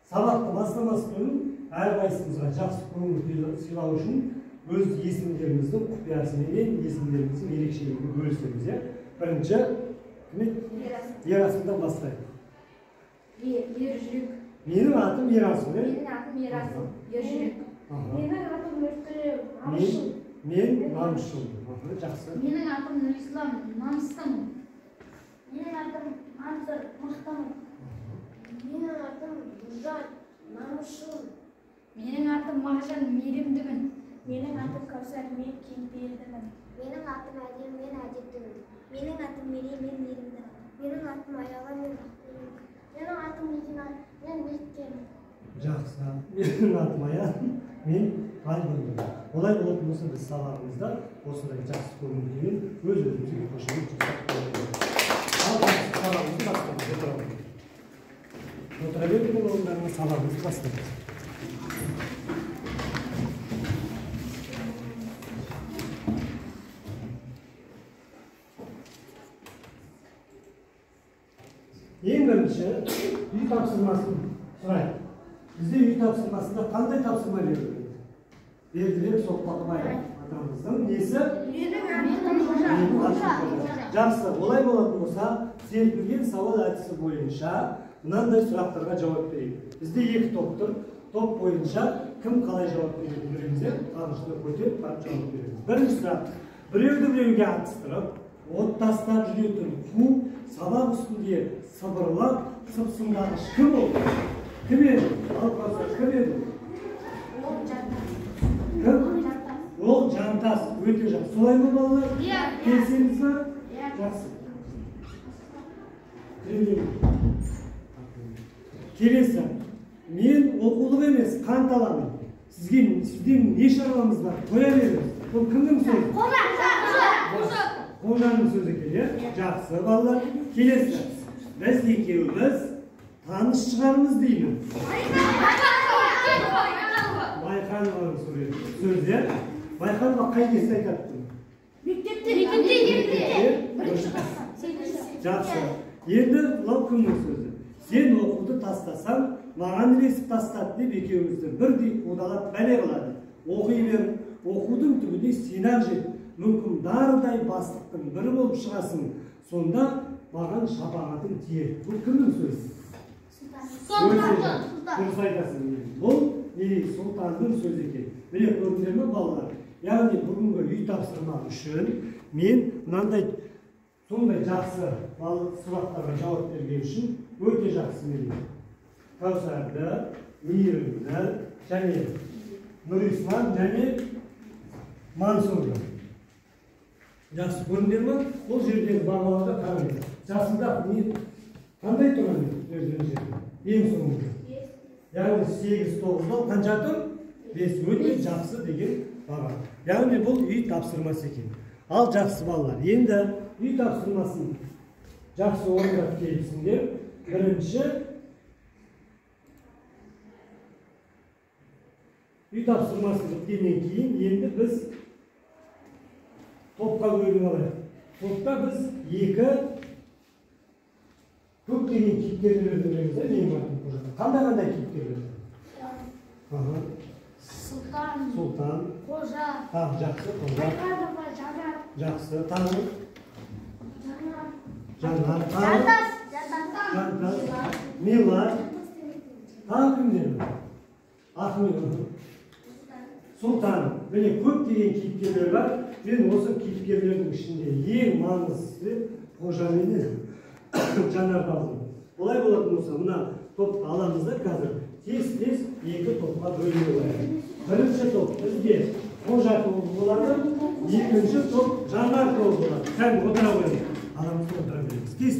сабақты бастамас бұрын әрқайсымызға жақсы көңіл сыйлау үшін өз есімдеріміздің құпиясымен есімдеріміздің ерекшелігін бөлісеміз. Бірінші Ерасымдан бастайық. Ержүрек. Менің атым Ерасым. Менің атым Ерасым. Ержүрек. Менің атым Нұртілеу. Мен намысшыл. Жақсы. Менің атым Нұрислам. Намыстымын. Менің атым Ансыр. Мақтамын. Менің атым Нұржан. Намысшыл. Менің атым Мағжан. Мейірімдімін. Менің атым Кәусар. Мен кейіпкерлімін. Менің атым Әдем. Мен әдептімін. Менің атым Мерей. Мен мейірімдімін. Менің атым Аяла. Мен бақыттымын. Менің атым Медина. Мен мектепкемін. Жақсы. Менің атым Аян. Мен Альбинмін. Олай болатын болса біз сабағымызда осындай жақсы көңіл-күймен өз-өзімізге қошемет жасап қоямыз. Ал сабағымызды бастаймыз. Отыра беріп орындарына сабағымызды бастаймыз. Ең бірінші үй тапсырмасын сұрайық. Бізде үй тапсырмасында қандай тапсырма беріледі? Бердірек соқпақбай атамыздың несі? Менің атым Жақсы, олай болатын болса, серпілген сауал әдісі бойынша мынандай сұрақтарға жауап берейік. Бізде екі топ тұр. Топ бойынша кім қалай жауап беретінін білеміз, қамшыны көтеріп барып жауап береміз. Бірінші сұрақ. Біреуді біреуге атыстырып, от тастап жүретін қу, сабақ үстінде сыбырлап, сыпсыңдағыш кім ол? Кім еді? Ал қасыр, кім еді? Ол Жантас. Өте жақсы. Солай ма балалар? Келсеңіз ба? Жақсы. Келесі. Мен оқулық емес, қант аламын. Сізден не шаруамыз бар? Қоя беріңіз. Бұл кімнің сөзі? Қожаның сөзі екен. Жақсы балалар. Келесі. Біз екеуміз таныс шығармыз деймін. Байқанованың сөзі. Байқанова қай кезде айтады? Мектепте. Жақсы. Енді бұлау кімнің сөзі? Сен оқуды тастасаң, маған ілесіп тастады деп екеумізді бірдей қудалап бәле қылады. Оқи бер, оқудың түбіне сен-ақ жет. Мүмкін дардай бастықтың бірі болып шығасың. Сонда маған шапағатың тиер. Бұл кімнің сөзі? Дұрыс айтасың. Бұл Сұлтанның сөзі екен. Міне көрдіңдер ме балалар? Яғни бүгінгі үй тапсырма үшін мен мынандай сондай жақсы сұрақтарға жауап берген үшін өте жақсы менің Кәусарды, Мейірімді және Нұрислам және Мансұрды. Жақсы көрдіңдер ме? Бұл жердегі бағаларды қараңыз. Жасында қандай тұрған өздеріңіз жерде? Ең соңында. Яғни 8-9-дан қанша тұр? 5 өте жақсы деген баға. Яғни бұл үй тапсырмасы екен. Ал жақсы балалар, енді үй тапсырмасын жақсы орындап келіпсіңдер. Бірінші үй тапсырмасы біткеннен кейін енді біз топқа бөлініп алайық. Топта біз екі көптеген кейіпкерлерді білеміз. Қандай кейіпкерлер? Сұлтан. Қожа. Жақсы, Қожа. Байқанова, Жанар. Жақсы, Таңы. Жанар. Жантас. Мила. Тағы кімдер? Ахмет. Сұлтан. Міне көптеген кейіпкерлер бар. Мен осы кейіпкерлердің ішінде ең маңызды Қожа мен Жанарды алдым. Олай болатын болса, мына топты аламыз да қазір. Тез-тез екі топқа бөлініп алайық. Бірінші топ бізде Қожа тобы болады, екінші топ Жанар тобы болады. Сән отыра қойыңыз. Арамызда отыра береміз. Тез.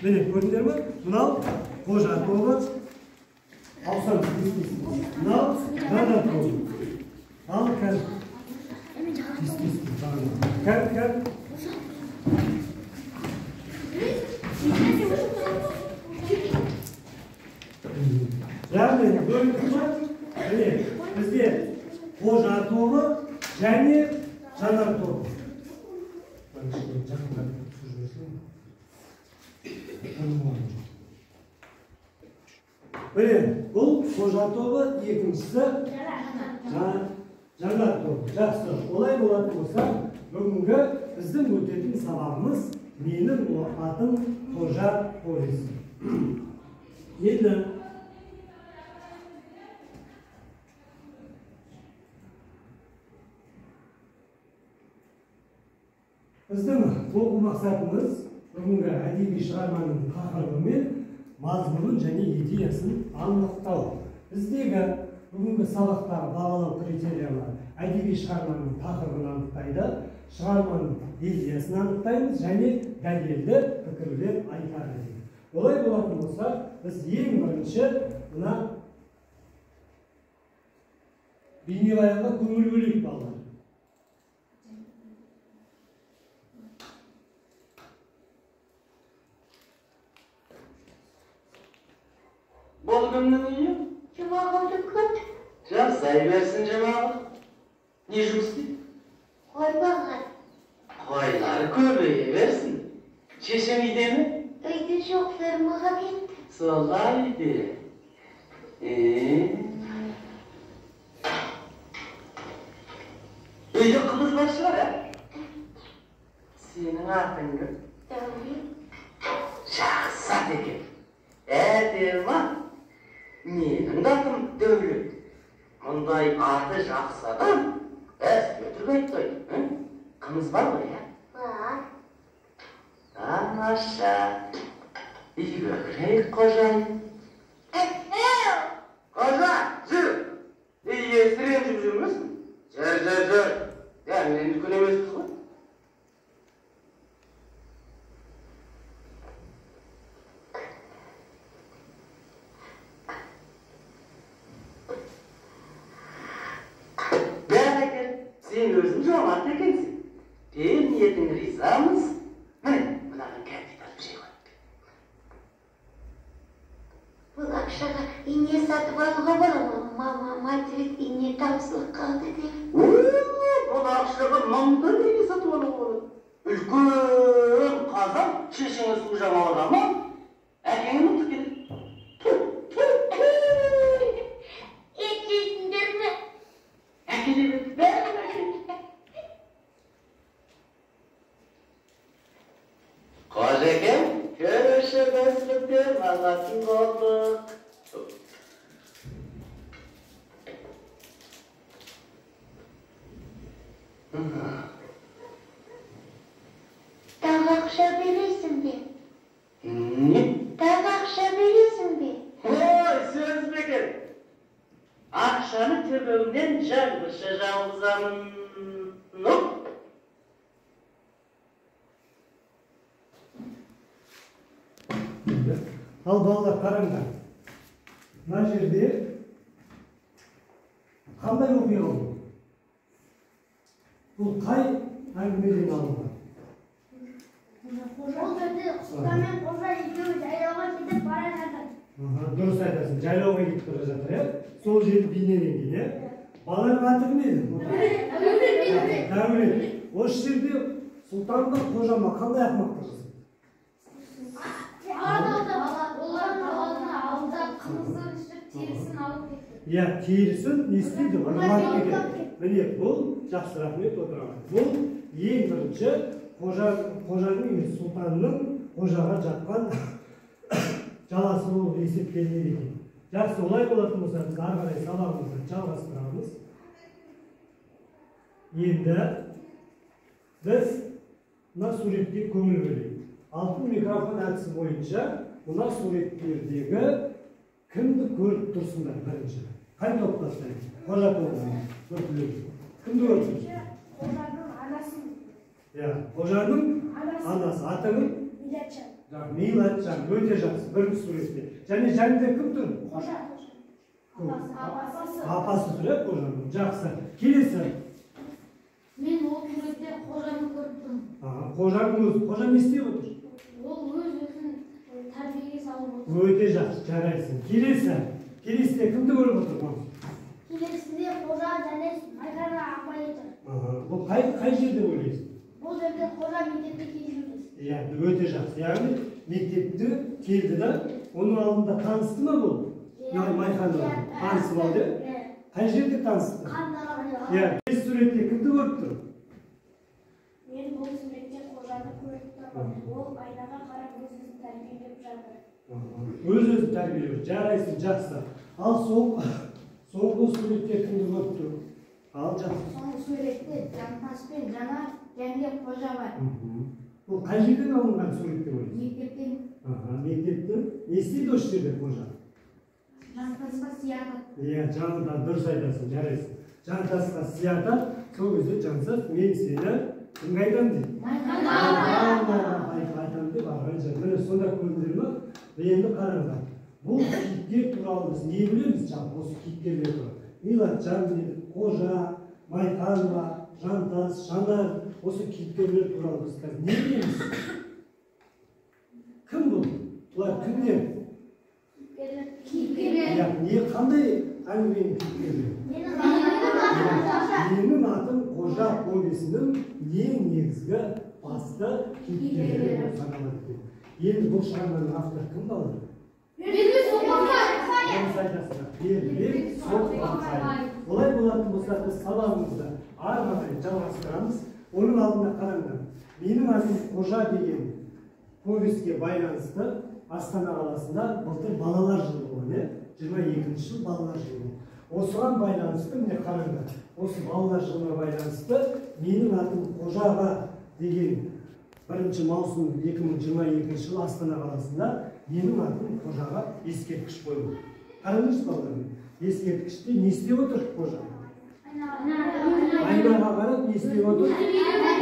Міне көрдіңдер ме? Мынау Қожа тобы. Алсам тез. Мынау Жанар тобы. Ал кәл. Кәл. Яғни бізде Қожа тобы және Жанар тобы. Міне, бұл қожа тобы, екіншісі жаңа тобы. Жақсы, олай болатын болса, бүгінгі біздің өтетін сабағымыз менің атым қожа повесі. Енді біздің оқу мақсатымыз бүгінгі әдеби шығарманың тақырыбы мен мазмұнын және идеясын анықтау. Біздегі бүгінгі сабақтағы бағалау критериялары әдеби шығарманың тақырыбын анықтайды, шығарманың идеясын анықтаймыз және дәлелді пікірлер айтады. Олай болатын болса, біз ең бірінші мына бейнебаянға көңіл бөлейік балалар. Болғаннан үйі? Жұмағымды көт. Жасай берсін жұмағы. Не жұмыс дейді? Қой бағар. Қойлар көбейе берсін. Шешем үйде ме? Үйді жоқ, фермаға кетті. Солай де. Үйде қымыз бар шығар, Сенің атың кім? Дәулет. Жақсы ат екен. Әдемі. Менің атым Дәулет. Мұндай аты жақсы адам өтірік айтпайды. Қымыз бар ғой, Бар. Тамаша. Үйге кірейік, қожайын. Қожа, жүр. Есі ренжіп жүрмесін? Жүр. Дәмінен үлкен емеспіз ғой. Бәрекел, сен өзің жомарт екенсің. Бел ниетің ризамыз. Міне, мынаған кәмпит алып жей ғой. Бұл ақшаға ине сатып алуға бола ма? Мама материк ине таусылып қалды деп. Бұл ақшаға мыңдай неге сатып алуға болады. Үлкен қазан шешеңе су жамауға ма? Әкеңе ұмытып келеді. Ет жейтіндер ме? Әкеле бер, бәрін әкеле. Қожекем, көрішімізді мағасын болдық. Тағы ақша бересің бе? Не? Тағы ақша бересің бе? Ой, сөз бекен. Ақшаны төбемнен жаңбырша жауғызамын. Ноп. Ал балалар қараңдар. Мына жерде қандай оқиға болды? Бұл қай әңгімеден алынған? Ол жерде сұлтан мен қожа екеуі жайлауға кетіп бара жатыр. Дұрыс айтасың, жайлауға кетіп бара жатыр, сол жерді бейнеленген, баланың аты кім еді? Дәулет. Осы жерде сұлтан ба, қожа ма, қандай ақымақтар жасады? Олардың алдына алдап қымызын ішіп терісін алып кетті. Иә, терісін не істейді? Міне, бұл жақсы рахмет отырған. Бұл ең бірінші қожаның емес, сұлтанның қожаға жатқан жаласы болып есептелінеді екен. Жақсы, олай болатын болса, біз ары қарай сабағымызды жалғастырамыз. Енді біз мына суретке көңіл бөлейік. Алтын микрофон әдісі бойынша мына суреттердегі кімді көріп тұрсыңдар бірінші? Қай топтастан? Қожа тобынан көріп. Кімді көріп тұрсыңдар? Қожаның анасын. Иә, қожаның анасы. Аты кім? Милатжан. Милатжан, өте жақсы, бірінші суретте. Және жанында кім тұр? Қожа. Апасы тұр, қожаның. Жақсы. Келесі. Мен ол суретте қожаны көріп тұрмын. Қожаның өзі. Қожа не істеп отыр? Ол өз-өзін тәрбиеге салып отыр. Өте жақсы, жарайсың. Келесіде кімді көріп отыр? Келесінде қожа және майдана апай отыр. Бұл қай жерде ойлайсың? Бұл жерде қожа мектепте келгенбіз. Иә, өте жақсы. Яғни мектепте келді да, оның алдында танысты ма бұл? Майханова танысып алды. Қай жерде танысты? Иә, бес суретте кімді көріп тұр? Мен бұл суретте қожаны көріп тұрмын. Ол айнаға қарап өзін тәрбиелеп жатыр. Өз-өзін тәрбиелеп, жарайсың, жақсы. Ал соңғы суретте кімді көріп тұр? Ал жақсы. Соңғы суретте Жантас пен Жанар және қожа бар. Бұл қай жерден алынған суретте ойлайсың? Мектептен Мектептің не істейді осы жерде қожа? Жантасқа сиятады. Иә, жанында дұрыс айтасың, жарайсың. Жантасқа сиятады, сол кезде Жантас мен сені кімге айтамын дейді. Айтамын деп ағайын жан. Міне сонда көрдіңдер ме? Енді қараңдар. Бұл кейіпкер туралы біз не білеміз жалпы осы кейіпкерлер туралы? Милатжан дейді, қожа, Майханова, Жантас, Жанар, осы кейіпкерлер туралы біз қазір не білеміз? Кім бұл? Бұлар кімдер? Не қандай әңгіменің кейіпкерлері? Менің атым Қожа повесінің ең негізгі басты кейіпкерлері болып саналады. Енді бұл шығарманың авторы кім балалар? Бердібек Соқпақбаев. Олай болатын болса біз сабағымызды ары қарай жалғастырамыз. Оның алдында қараңдар. Менің атым Қожа деген повестке байланысты Астана қаласында былтыр балалар жылы болды, 22-ші жыл балалар жылы. Осыған байланысты, міне қараңдар, осы балалар жылына байланысты менің атым Қожаға деген 1 маусым 2022 жыл Астана қаласында менің атым Қожаға ескерткіш қойылды. Қараңыз балалар, ескерткіште не істеп отыр Қожа? Айнаға қарап не істеп отыр?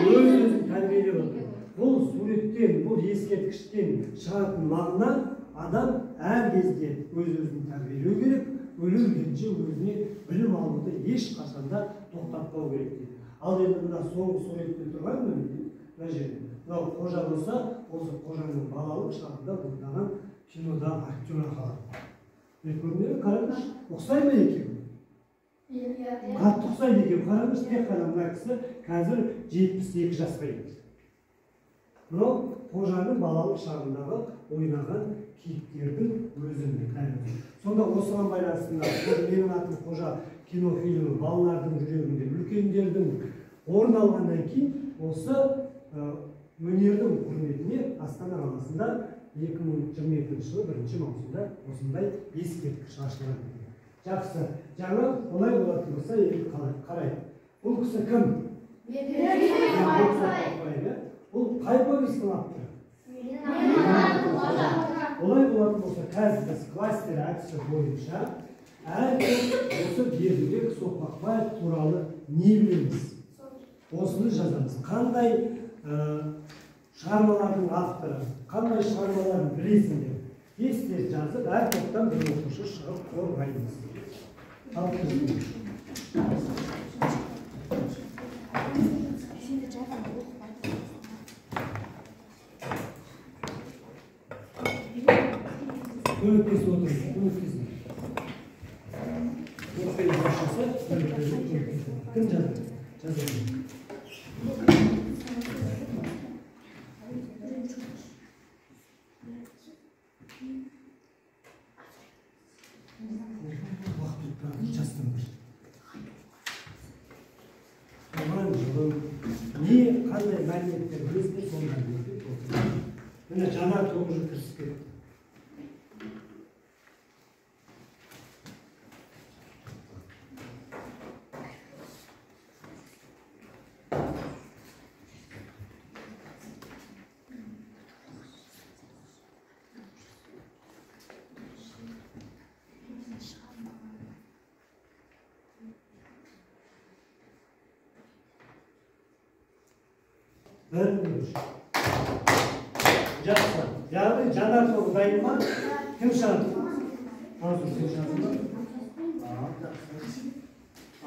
Өз-өзін тәрбиелеп отыр. Бұл суреттен, бұл ескерткіштен шығатын мағына адам әр кезде өз-өзін тәрбиелеу керек, өле-өлгенше өзіне білім алуды ешқашанда тоқтатпау керек дейді. Ал енді мына соңғы суретте тұрған мына жерде, мынау Қожа болса, осы Қожаның балалық шағында ойнаған кинодағы актер аталады. Көрдіңдер ме? Қараңызшы, ұқсай ма екеуі? Қатты ұқсайды екеуі. Қараңызшы, тек қана мына кісі қазір 72 жасқа келді. Мынау Қожаның балалық шағындағы ойнаған кейіпкердің өзінің кәдімгі. Сонда осыған байланысты менің атым Қожа кинофильмі балалардың жүрегінде, үлкендердің орын алғаннан кейін осы өнердің құрметіне Астана қаласында 2022 жылы 1 маусымда осындай ескерткіш ашылған. Жақсы, жаңа олай болатын болса енді қарайды. Бұл кісі кім? Бұл қай повестің авторы? Олай болатын болса, қазір біз кластер әдісі бойынша әркім осы Бердібек Соқпақбаев туралы не білеміз? Осыны жазамыз. Қандай шығармалардың авторы, қандай шығармаларын білесіңдер? Тез жазып, әр топтан бір оқушы шығып қорғаймыз. Көмектесіп отырыңыз, көмектесін. Кім жазды? Жазды. Не қандай мәліметтер білесіздер, сол мәліметтер толтырыңыз. Міне Жанар тобы кірісіп кетті. Жақсы. Яғни Жанар тобы дайын ма? Кім шығады? Мансұр, сен шығасың ба?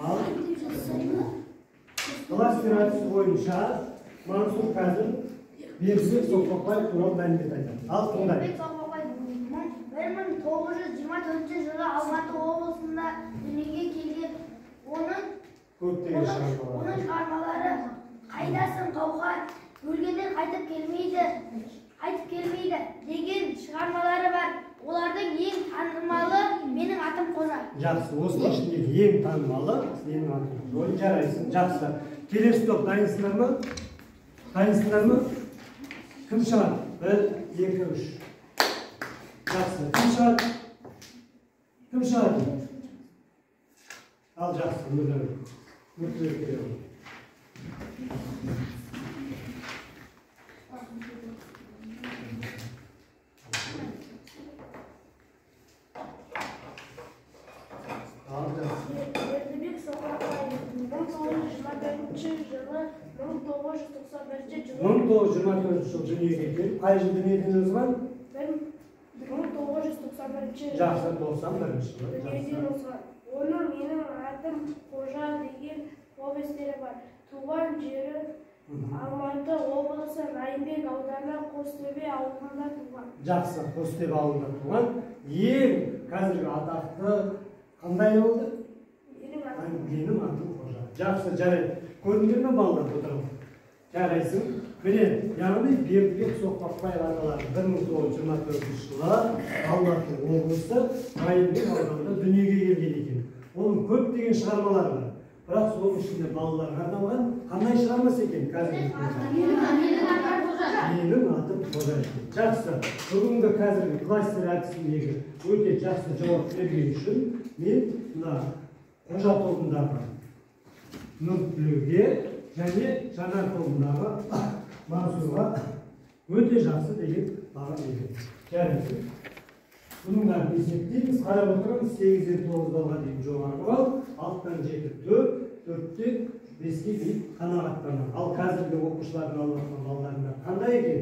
Ал. Кластер әдісі бойынша Мансұр қазір Бердібек Соқпақбаев туралы мәлімет айтады. Ал тыңдай. 1924 жылы Алматы облысында дүниеге келген. Оның шығармалары "Қайдасың Қауқар, өлгендер қайтып келмейді" деген шығармалары бар. Олардың ең танымалы "Менің атым қожа. Жақсы, осының ішіндегі ең танымалы сенің атың. Ой, жарайсың, жақсы. Келесі топ дайынсыңдар ма? Дайынсыңдар ма? Кім шығады? 1, 2, 3. Жақсы, кім шығады? Кім шығады? Ал жақсы, мүдірі кереу. Бердібек Соқпақбаев 1924 жылы 1991 жылы 1924 жыл дүниеге келіп, қай жыл дүниеден озған? 1991 Жақсы, 91 жылы. дүниеден озған. Оның менің атым Қожа деген повестері бар. Туған жері Алматы облысы Райымбек ауданы Қостөбе ауылында туған. Жақсы, Қостөбе ауылында туған. Ең қазіргі атақты қандай болды? Менің атым Қожа. Жақсы, жарайды. Көрдіңдер ме балалар отырып? Жарайсың. Міне, яғни Бердібек Соқпақбаев аталары 1924 жылы Алматы облысы Райымбек ауданында дүниеге келген екен. Оның көптеген шығармалары бар. Бірақ соның ішінде балаларға арналған қандай шығармасы екен қазіргі менің атым Қожа екен. Жақсы, бүгінгі қазіргі кластер әдісіндегі өте жақсы жауап берген үшін мен мына Қожа тобындағы Нұртілеуге және жаңа тобындағы Мансұрға өте жақсы деген баға берген. Жарайды. Бұның бәрін есептейміз. Қарап отырмыз 8-ден 9 балға дейін жоғарғы балл, 6-тан 7 4, 4-тен 5-ке дейін қанағаттанады. Ал қазіргі оқушылардың алып жатқан балдарында қандай екен?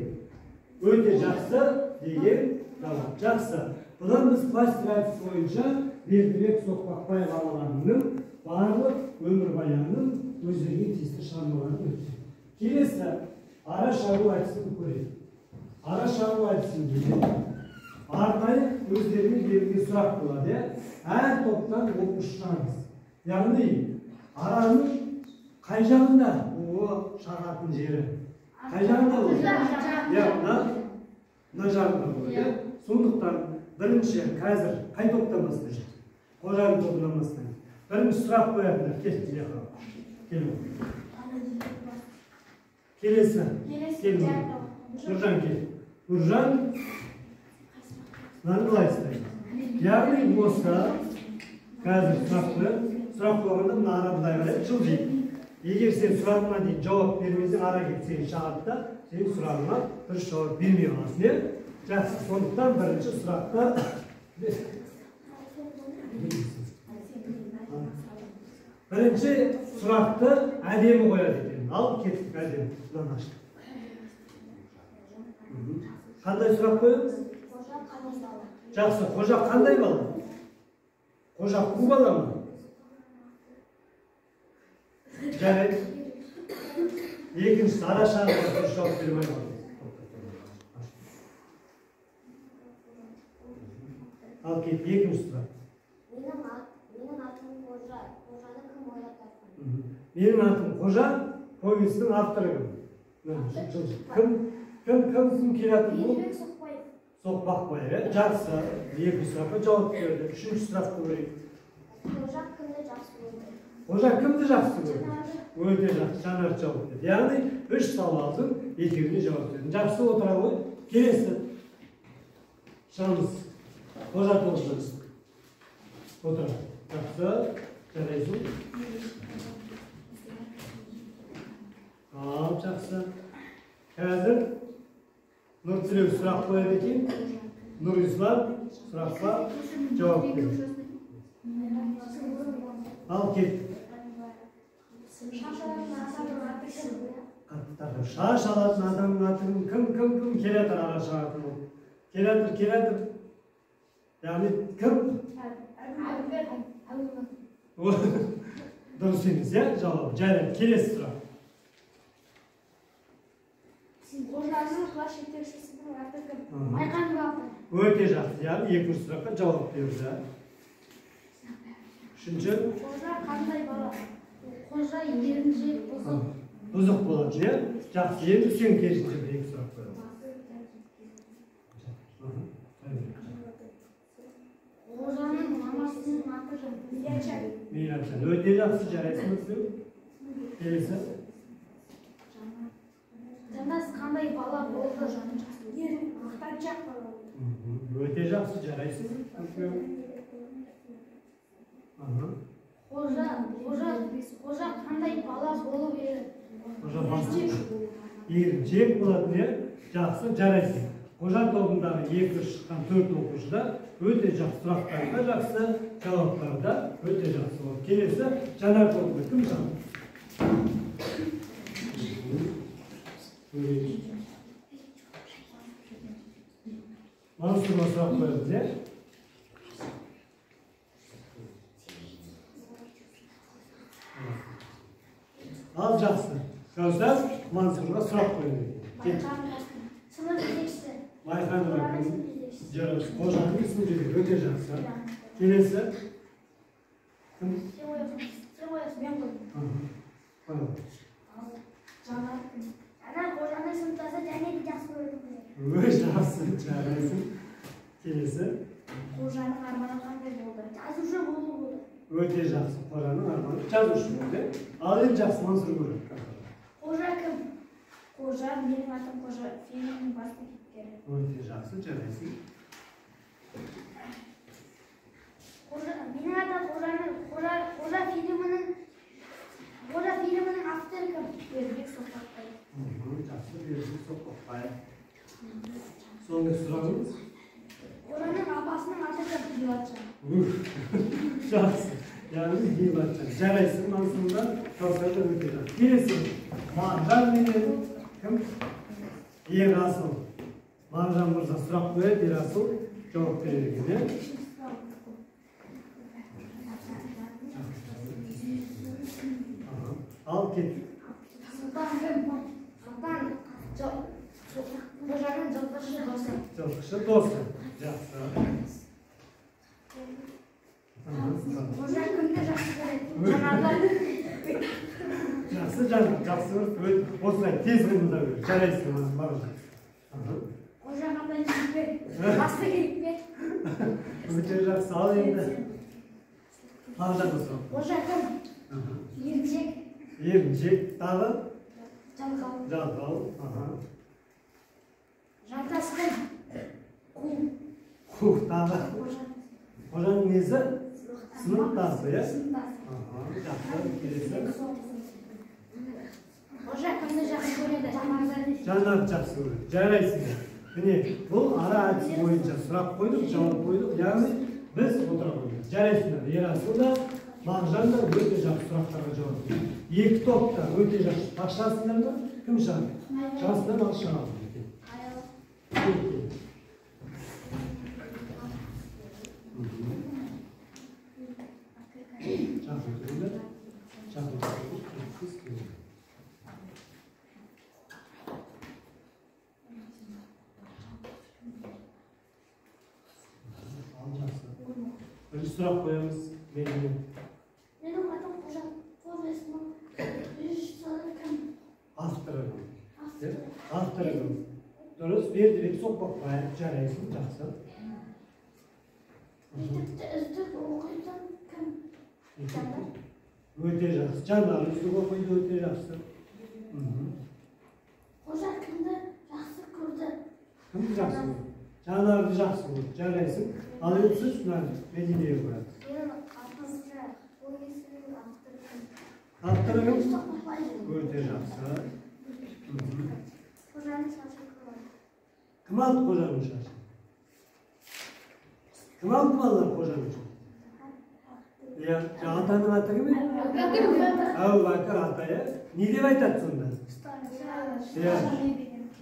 Өте жақсы деген жауап. Жақсы. Бұдан біз кластер әдісі бойынша Бердібек Соқпақбаев ағаларының барлық өмірбаянының өздеріне тиісті шығармаларын өтсек. Келесі ара шағу әдісін көрейік. Ара шағу әдісінде арнайы өздеріне берілген сұрақ болады. Әр топтан оқушы шығарыңыз. Яғни араның қай жағында шағатын жері? Қай жағында болады? Мына жағында болады. Сондықтан бірінші қазір қай топтан бастайық? Қожаның тобынан бастайық. Бірінші сұрақ қоятындар. Кел. Келесі. Нұржан кел. Нұржан мынаны былай істейміз. Яғни осы қазір сұрақ қойғанда мына ара былай қарайды, жылжиды. Егер сен сұрағыңа дейін жауап бермесең, ара келіп сені шағады да, сен сұрағыңа дұрыс жауап бермей қаласың. Жақсы, сондықтан бірінші сұрақта бірінші сұрақты әдемі қояды екен. Ал кеттік әдемі. Мынаны аштық. Қандай сұрақ қоямыз? Жақсы, Қожа қандай бала? Қожа қу бала ма? Жарайды. Екіншісі ара шағыға дұрыс жауап бермей қалды. Ал кет, екінші сұрақ. Менің атым Қожа. Қожаны кім ойлап тапқан? Менің атым Қожа, повестің авторы кім? Кім келеді бұл? Бердібек Соқпақбаев. Соқпақбаев, жақсы. Екі сұраққа жауап берді. Үшінші сұрақты көрейік. Қожа кімді жақсы көрді? Қожа кімді жақсы көрді? Өте жақсы, Жанар жауап берді. Яғни үш сауалдың екеуіне жауап берді. Жақсы отыра ғой. Келесі. Шамыз. Қожа тобынан. Отыра. Жақсы. Жарайсың. Ал, жақсы. Қазір Нұртілеу сұрақ қояды екен. Нұрислам сұраққа жауап берді. Ал кет. Шаш алатын адамның атын кім келетір ара шағатын ол? Келетір. Яғни кім? Дұрыс емес, жауап. Жарайды, келесі сұрақ. Қожаның класс жетекшісінің аты кім? Айқан бапы. Өте жақсы, яғни екінші сұраққа жауап берді. Үшінші. Қожа қандай бала? Қожа ерінже бұзық. Бұзық болады, жақсы. Енді сен керісінше екі сұрақ қоямын. Қожаның мамасы Менің атым Миячан. Meylemcan. Öte жақсы жарайсыңыз деп. Келесі. Жанас қандай бала болды? Мақтаншақ бала болды. Өте жақсы жарайсың. Қожа қандай бала болып еді? Қожа басты. Еріншек болатын е, жақсы жарайсың. Қожа тобындағы 2 шыққан 4 оқушыда өте жақсы сұрақтарға жақсы, жауаптарда өте жақсы болды. Келесі Жанар тобында кім шығады? Мансұрға сұрақ қоямыз, е? Ал жақсы. Қазір Мансұрға сұрақ қоямыз. Сынып жетекшісі. Майқан Жарас, қожаның ісін жүрді, өте жақсы. Келесі. Кім? Сен қоясың, мен қойдым. Ана қожаның сыныптасы және де жақсы көрдім. Өте жақсы жарайсың. Келесі. Қожаның арманы қандай болды? Жазушы болу болды. Өте жақсы. Қожаның арманы жазушы болды. Ал ең жақсы Мансұр көреді. Қожа кім? Қожа, менің атым Қожа, фильмнің басты кейіпкері. Өте жақсы жарайсың. Менің атым Қожа фильмінің авторы кім? Бердібек Соқпақбаев. Жақсы, Бердібек Соқпақбаев. Соңғы сұрағыңыз? Қожаның апасының аты кім? Бейбатжан. Жақсы. Яғни Бейбатжан. Жарайсың Мансұрда, Каусарда өте жақсы. Келесі. Мағжан менен кім? Ерасыл. Мағжан мырза сұрақ қояды, Ерасыл жауап береді. Ал кет. Сұлтан кім? Сұлтан Қожаның жылқышы досы. Жылқышы досы. Жақсы. Қожа кімді жақсы көреді? Жанарды. Жақсы жанр, жақсы өрт. Осылай тез қимылдау керек. Жарайсың Мағжан. Қожа қандай кейіпкер? Басты кейіпкер. Өте жақсы. Ал енді Мағжан досы. Қожа кім? Еріншек. Еріншек, тағы Жалқау. жалқау. Жантас кім? Қу. Қу, тағы қожаның несі? Сыныптасы, е? Сыныптасы. Жақсы, келесі. Қожа кімді жақсы көреді? Жанарды. Жанар жақсы көреді. Жарайсың. Міне, бұл ара әдісі бойынша сұрақ қойдық, жауап қойдық. Яғни біз отыра қойдық. Жарайсыңдар. Ерасыл да, Мағжан да өте жақсы сұрақтарға жауап берді. Екі топта өте жақсы бақшасыңдар ма? Кім шығады? Жасынан ал шығады. Бірінші сұрақ қоямыз. Менің атым Қожа. Повестінің режиссері кім? авторы. Авторы кім? Дұрыс, Бердібек Соқпақбаев. Жарайсың, жақсы. Мектепті үздік оқитын кім? Жанар. Өте жақсы. Жанар үздік оқиды, өте жақсы. Қожа кімді жақсы көрді? Кімді жақсы көрді? Жанарды жақсы көрді. Жарайсың. Ал енді сіз Мединеге барасыз. Менің атым Қожа. Повестінің авторы кім? Авторы кім? Соқпақбаев. Өте жақсы. Қожаның шашы кім? Кім алды қожаның шашын? Кім алды балалар қожаның шашын? Атаның аты кім еді? Әбубәкір ата, е? Не деп айтады сонда?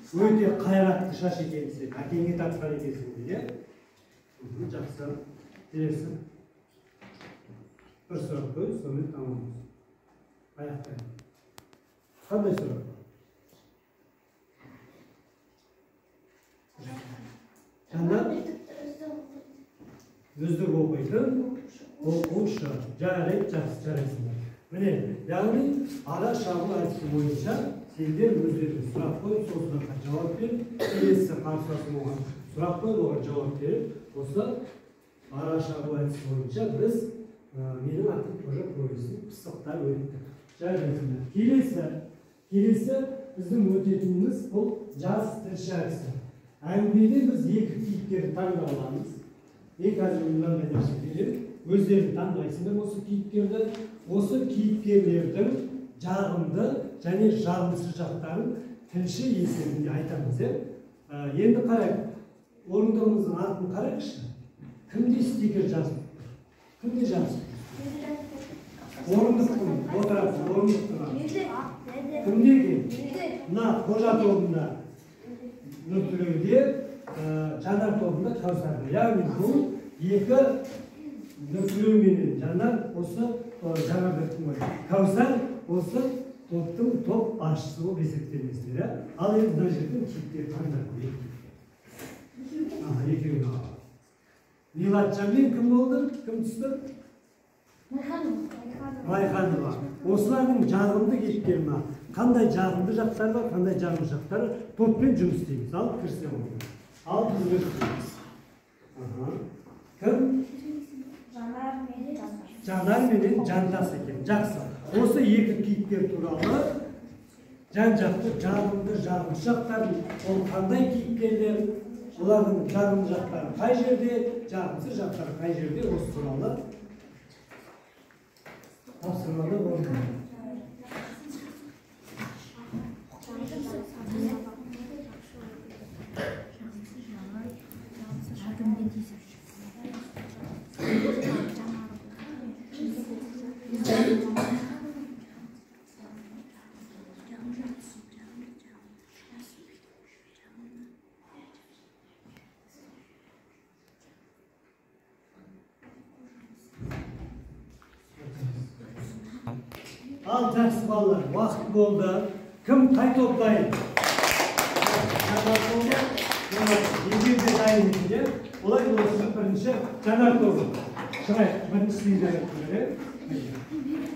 Өте қайратты шаш екенсің, әкеңе тартқан екенсің дейді. Жақсы. Келесі. Бір сұрақ қой, сонымен тамамыз. Аяқтайын. Қандай сұрақ? Жанар үздік оқитын оқушы. Жарайды, жақсы жарайсыңдар. Міне, яғни ара шағыл әдісі бойынша сендер өздеріңіз сұрақ қойып, сол сұраққа жауап беріп, келесі қарсыласың оған сұрақ қойып, оған жауап беріп, осы Араша әдісі бойынша біз менің атым тоже повестін пысықтап өттік. Жарайсыңдар. Келесі біздің өтетініміз бұл жас тілші әдісі. Әңгімеде біз екі кейіпкерді таңдап аламыз. Қазір мынандай нәрсе береді. Өздерін таңдайсыңдар осы кейіпкерді. Осы кейіпкерлердің жағымды және жағымсыз жақтарын тілші есебінде айтамыз. Енді қарайық. Орындығымыздың атын қарайықшы. Кімде стикер жазып тұр? Кімде жазып тұр? Орындықтың, отыратын орындықтың. Кімде екен? Мына қожа тобында Нұртілеуде, Жанар тобында Кәусарда. Яғни бұл екі Нұртілеу менен Жанар осы Кәусар осы топтың топ басшысы болып есептелмесіздер. Ал енді мына жерден кейіпкер таңдап қойып. Екеуін аға. Милатжанмен кім болды? Кім түсті? Майханова. Осылардың жағымды кейіпкері ма? Қандай жағымды жақтары бар, қандай жағымды жақтары топпен жұмыс істейміз. Ал кірсе болды. Ал бізге түсеміз. Кім? Жанар менен Жантас екен. Жақсы. Осы екі кейіпкер туралы жан-жақты жағымды жағымсыз жақтарын, ол қандай кейіпкерлер, олардың жағымды жақтары қай жерде, жағымсыз жақтары қай жерде, осы туралы тапсырманы орындайды. Al жақсы балалар, уақыт болды. Кім қай топ дайын? Жанар тобы, егерде дайын етінде, олай болсын бірінші Жанар тобы. Шығайық, бірінші сендерге.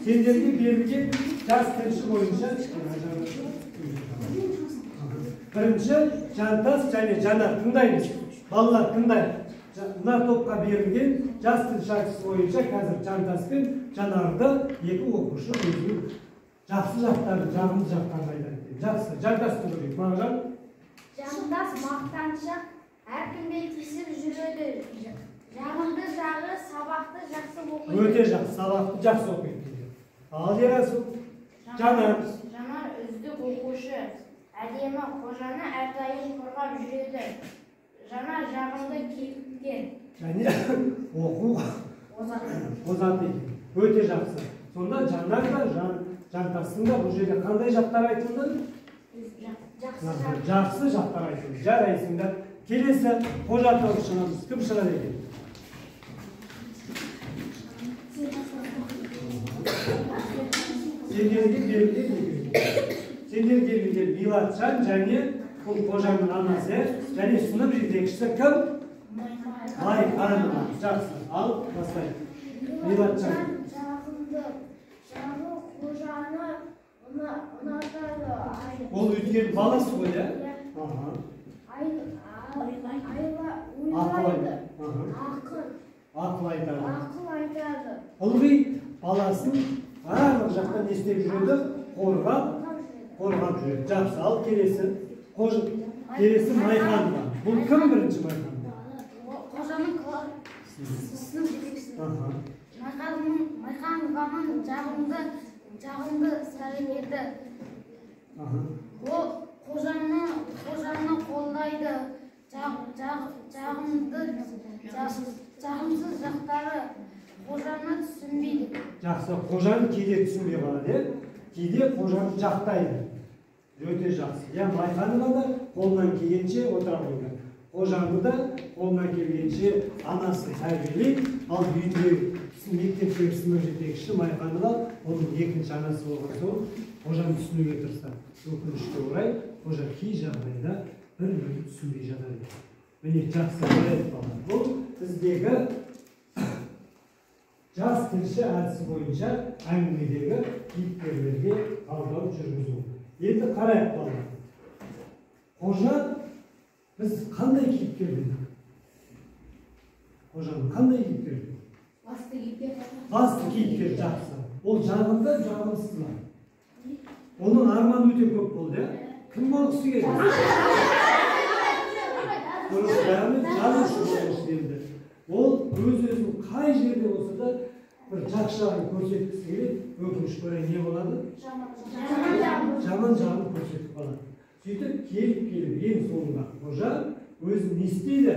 Сендерге берілген жас тілші бойынша бірінші Жантас және Жанар тыңдаймыз. Балалар тыңдайық. Мына топқа берілген жас тілші бойынша қазір Жантас пен Жанарды екі оқушы өзінің жақсы жақтарын, жағымды жақтарын айтады. Жақсы, Жантасты көрейік. Мағжан? Жантас мақтаншақ, әркімге тиісіп жүреді. Жағымды жағы сабақты жақсы оқиды. Өте жақсы, сабақты жақсы оқиды. Ал Ерасыл? Жанар? Жанар үздік оқушы. Әдемі қожаны әрдайым қорғап жүреді. Жанар жағымды кейіпкер. Және оқу озат екен. Өте жақсы. Сонда Жанар да Жантастың да бұл жерде қандай жақтар айтылды? Жақсы жақтар айтылды. Жарайсыңдар. Келесі қожа тобы шығамыз. Кім шығады екен? Сендерге берілген Милатжан және бұл қожаның анасы және сынып жетекшісі кім? Майханова. Жақсы. Ал бастайық. Милатжан. Жағы қожаны ұнатады. Ол өткен баласы ғой, иә? Ойлайды. Ақыл айтады. Ақыл айтады. Ылғи баласын барлық жақтан естеп жүреді, қорғап жүреді. Жақсы, ал келесі Майханова. Бұл кім бірінші Майханова? Қожаның сынып жетекшісі. Майханованың жағымды сәлемеді. Ол қожаны қолдайды. Жағымсыз жақтары қожаны түсінбейді. Жақсы, қожаны кейде түсінбей қалады, кейде қожаны жақтайды. Өте жақсы. Майханова да қолынан келгенше отыра қойды. Қожаны да қолынан келгенше анасы тәрбиелейді, ал үйінде мектептегі сынып жетекшісі Майханова оның екінші анасы болған соң қожаны түсінуге тырысады. Өкінішке орай қожа кей жағдайда бір-бірін түсінбей жатады. Міне жақсы қарайды балалар. Бұл біздегі жас тілші әдісі бойынша әңгімедегі кейіпкерлерге талдау жүргізу. Енді қарайық балалар. Қожа біз қандай кейіпкер едік? қожаның қандай кейіпкер? Басты кейіпкер жақсы. Ол жағында жағымсыз ма? Оның арманы өте көп болды, иә? Кім болғысы келді? Жазушы болғысы келді. Ол өз-өзін қай жерде болса да бір жақсы жағын көрсеткісі келеді, өкінішке орай не болады? Жаман жағын көрсетіп қалады. Сөйтіп келіп ең соңында қожа өзін не істейді?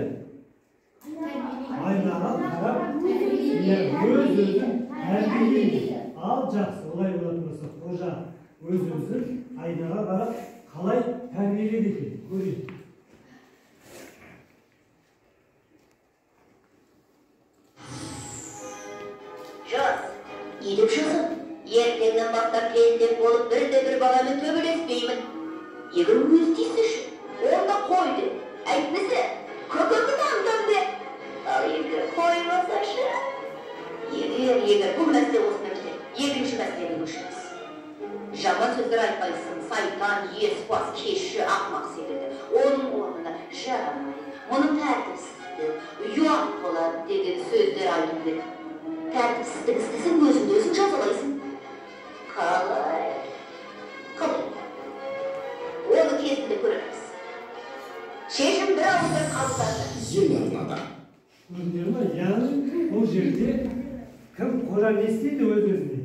Айнаға қарап, өз-өзін тәрбиелейді. Ал жақсы, олай болатын болса, қожа өз-өзін айнаға қарап қалай тәрбиелейді екен? Көрейік. Жас, еліп шықсын. Ертеңнен бастап президент болып бірде-бір баламен төбелеспеймін. Егер өз дейсінші, онда қойды. Әйтмесе, көкөкті дамданды. Ал егер қоймасашы, егер бұл мәселе осында бітеді, екінші мәселеге көшеміз. Жаман сөздер айтпайсың, сайтан, есуас, кеші, ақмақ секілді. Оның орнына жарамай, мұның тәртіпсіздік, ұят болады деген сөздер айтып еді. Тәртіпсіздік істесің, өзіңді жазалайсың. Қалай? Оны кезінде көреміз. Шешім бір ауызда қабылданды. Көрдіңдер ме? Яғни бұл жерде кім қожа не істейді өз-өзіне?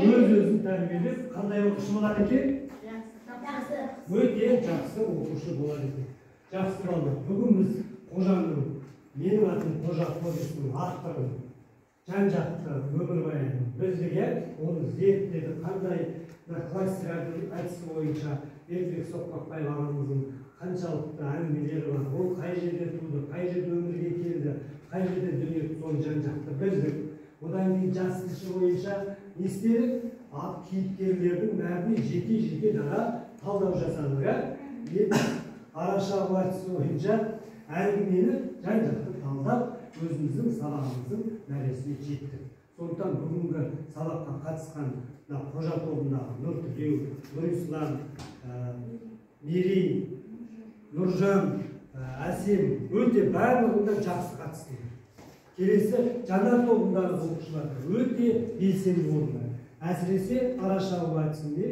Өз-өзін тәрбиелеп, қандай оқушы болады екен? Өте жақсы оқушы болады екен. Жақсы балалар. Бүгін біз қожаның, менің атым қожа повесінің авторын, жан-жақты өмірбаянын білдіге, оны зерттеді, қандай классикалық әдісі бойынша Бердібек Соқпақбаев ағамыздың қаншалықты әңгімелері бар, ол қай жерде туды, қай жерде өмірге келді, қай жерде дүние соны жан-жақты білдік. Одан кейін жас кіші бойынша не істедік? Кейіпкерлердің бәріне жеке дара талдау жасадық. Араша әдісі бойынша әңгімені жан-жақты талдап, өзіміздің сабағымыздың мәресіне жеттік. Сондықтан бүгінгі сабаққа қатысқан қожа тобындағы Нұртілеу, Нұрислам, Мерей, Нұржан, Әсем өте барлығында жақсы қатысты. Келесі жанар тобындағы оқушылар өте белсенді болды. Әсіресе араша әдісінде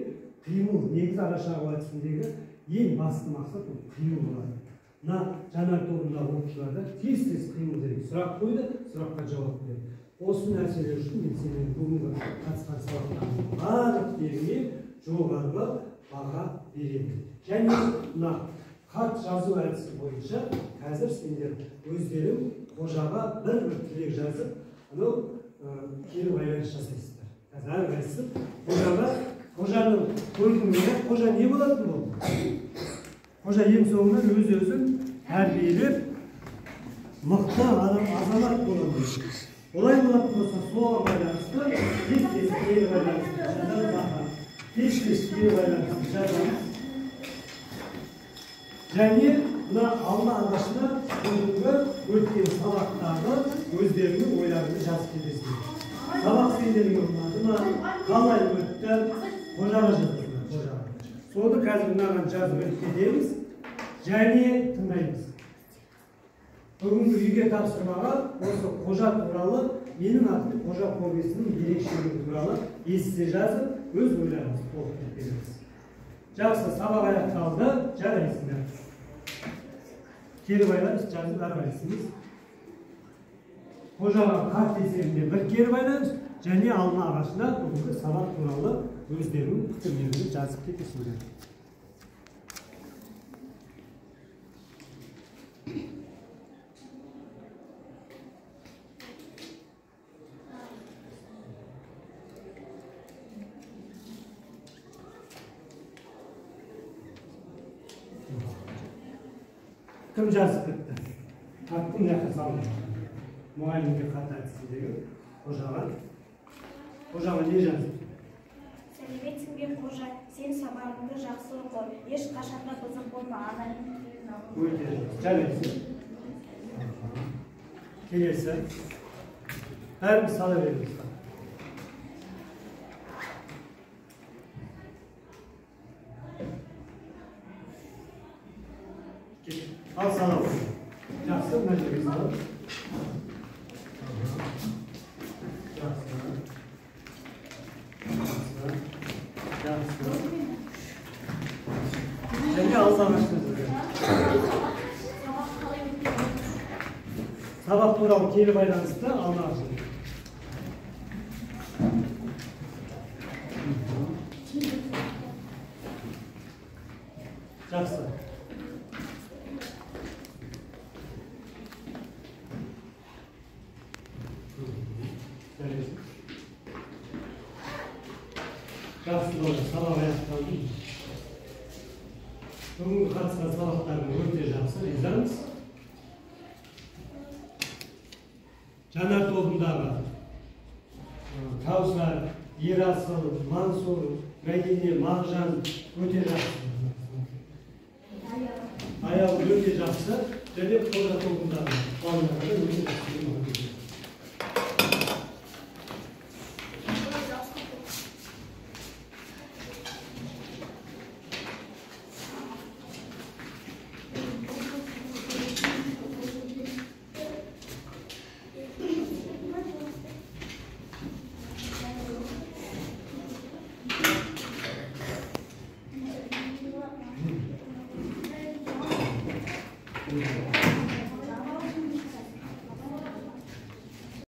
қимыл, негізі араша әдісіндегі ең басты мақсат ол қимыл болады. Мына жанар тобындағы оқушыларда тез қимыл деген сұрақ қойды, сұраққа жауап берді. Осы нәрселер үшін мен сенің бүгінгі қатысқан сабақтардың барлықтеріне жоғарғы баға беремін. Және мына хат жазу әдісі бойынша қазір сендер өздерің қожаға бір тілек жазып, анау кері байланыс жасайсыздар. Қазір әрқайсысы қожаның көргенде қожа не болатын болды? Қожа ең соңынан өз-өзін тәрбиелеп, мықты азамат болады. Олай болатын болса, соған байланысты тез кері байланысты жазамыз. Тез кері байланысты жазамыз. Және мына алма ағашына бүгінгі өткен сабақтағы өздерінің ойларını жазып кетесіздер. Сабақ сендерге ұнады ма? Қалай өтті? Қожаға жаздыңдар, қожаға. Соны қазір мынаған жазып кетеміз. Және тыңдаймыз. Бүгінгі үйге тапсырмаға осы қожа туралы, менің атым қожа повесінің ерекшелігі туралы есте жазып, өз ойларыңызды толық кетеміз. Жақсы, сабақ аяқталды, жарайсыңдар. Кері байланыс жазып әрқайсыңыз. Қожаға хат есебінде бір кері байланыс, және алма ағашына бүгінгі сабақ туралы өздерінің пікірлерін жазып кетесіңдер. Кім жазып кетті? Хаттың жаққа салды. Мұғалімге хат әдісіндегі қожаға. Қожаға не жазып? Сәлеметсің бе қожа, сен сабағыңды жақсы оқы, ешқашанда бұзық болма, ананың тілін алу. Өте жарайсың. Келесі. Бәріміз сала береміз. Al sana. Жақсы, мына жерге салып. сабақтыңыз? Сабақ туралы кері байланысты алмағыз. Жақсы. Жақсы болды, сабақ аяқталды. Бүгінгі қатысқан сабақтарың өте жақсы, ризамыз. Жанар тобындағы Каусар, Ерасыл, Мансур, Мәдине, Мағжан өте жақсы. Аяғы өте жақсы, және Қожа тобындағы балаларға өте жақсы. Thank you.